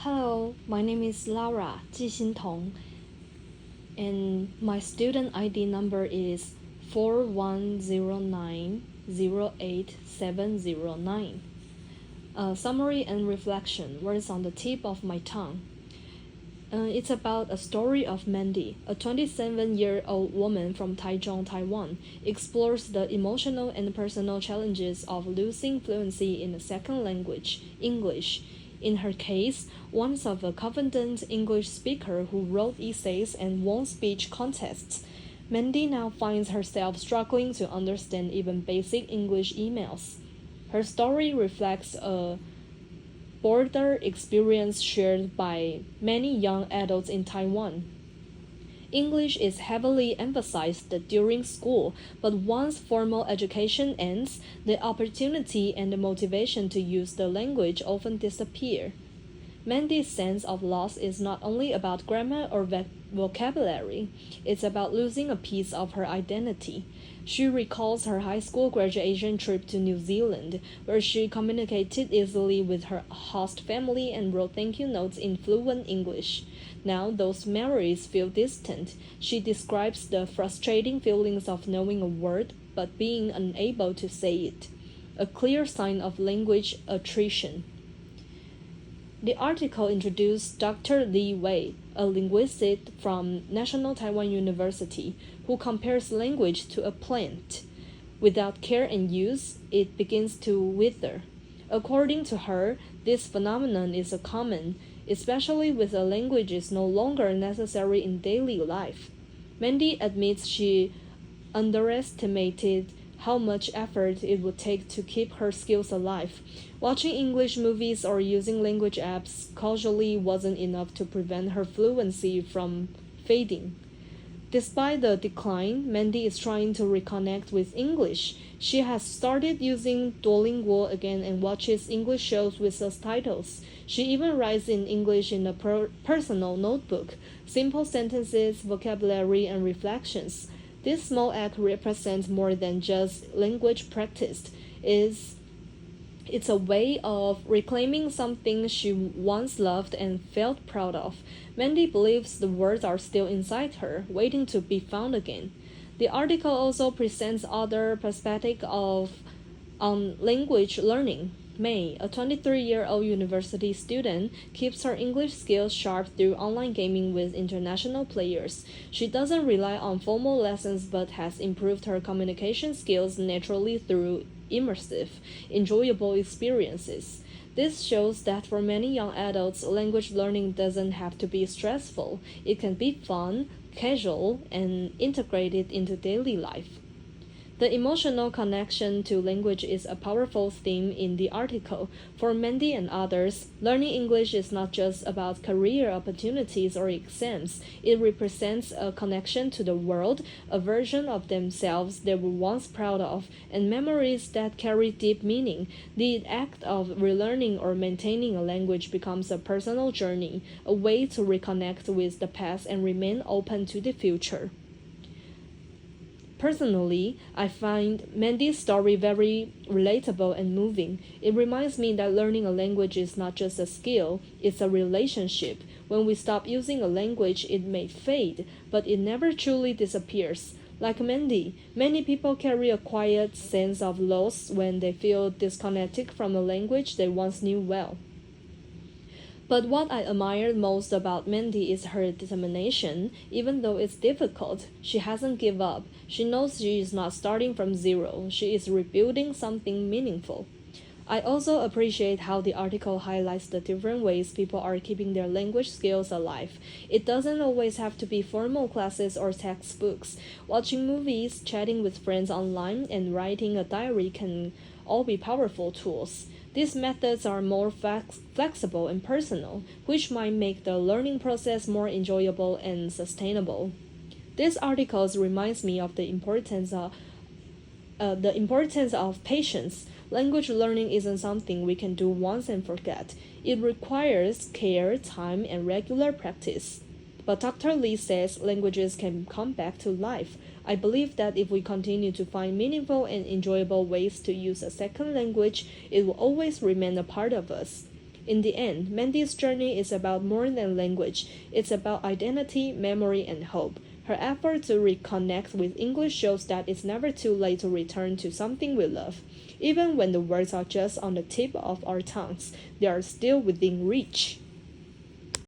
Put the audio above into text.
Hello, my name is Laura Ji Xintong, and my student ID number is 4109-08709. Summary and reflection, words on the tip of my tongue. It's about a story of Mandy, a 27-year-old woman from Taichung, Taiwan, explores the emotional and personal challenges of losing fluency in a second language, English. In her case, once of a confident English speaker who wrote essays and won speech contests, Mandy now finds herself struggling to understand even basic English emails. Her story reflects a broader experience shared by many young adults in Taiwan. English is heavily emphasized during school, but once formal education ends, the opportunity and the motivation to use the language often disappear. Mandy's sense of loss is not only about grammar or vocabulary, it's about losing a piece of her identity. She recalls her high school graduation trip to New Zealand, where she communicated easily with her host family and wrote thank you notes in fluent English. Now those memories feel distant. She describes the frustrating feelings of knowing a word but being unable to say it, a clear sign of language attrition. The article introduced Dr. Li Wei, a linguist from National Taiwan University, who compares language to a plant. Without care and use, it begins to wither. According to her, this phenomenon is common, especially with a language is no longer necessary in daily life. Mandy admits she underestimated how much effort it would take to keep her skills alive. Watching English movies or using language apps casually wasn't enough to prevent her fluency from fading. Despite the decline, Mandy is trying to reconnect with English. She has started using Duolingo again and watches English shows with subtitles. She even writes in English in a personal notebook, simple sentences, vocabulary, and reflections. This small act represents more than just language practice. It's a way of reclaiming something she once loved and felt proud of. Mandy believes the words are still inside her, waiting to be found again. The article also presents other perspectives on language learning. May, a 23-year-old university student, keeps her English skills sharp through online gaming with international players. She doesn't rely on formal lessons but has improved her communication skills naturally through immersive, enjoyable experiences. This shows that for many young adults, language learning doesn't have to be stressful. It can be fun, casual, and integrated into daily life. The emotional connection to language is a powerful theme in the article. For Mandy and others, learning English is not just about career opportunities or exams. It represents a connection to the world, a version of themselves they were once proud of, and memories that carry deep meaning. The act of relearning or maintaining a language becomes a personal journey, a way to reconnect with the past and remain open to the future. Personally, I find Mandy's story very relatable and moving. It reminds me that learning a language is not just a skill, it's a relationship. When we stop using a language, it may fade, but it never truly disappears. Like Mandy, many people carry a quiet sense of loss when they feel disconnected from a language they once knew well. But what I admire most about Mandy is her determination. Even though it's difficult, she hasn't given up. She knows she is not starting from zero. She is rebuilding something meaningful. I also appreciate how the article highlights the different ways people are keeping their language skills alive. It doesn't always have to be formal classes or textbooks. Watching movies, chatting with friends online, and writing a diary can all be powerful tools. These methods are more flexible and personal, which might make the learning process more enjoyable and sustainable. This article reminds me of the importance of patience. Language learning isn't something we can do once and forget. It requires care, time, and regular practice. But Dr. Lee says languages can come back to life. I believe that if we continue to find meaningful and enjoyable ways to use a second language, it will always remain a part of us. In the end, Mandy's journey is about more than language. It's about identity, memory, and hope. Her effort to reconnect with English shows that it's never too late to return to something we love. Even when the words are just on the tip of our tongues, they are still within reach.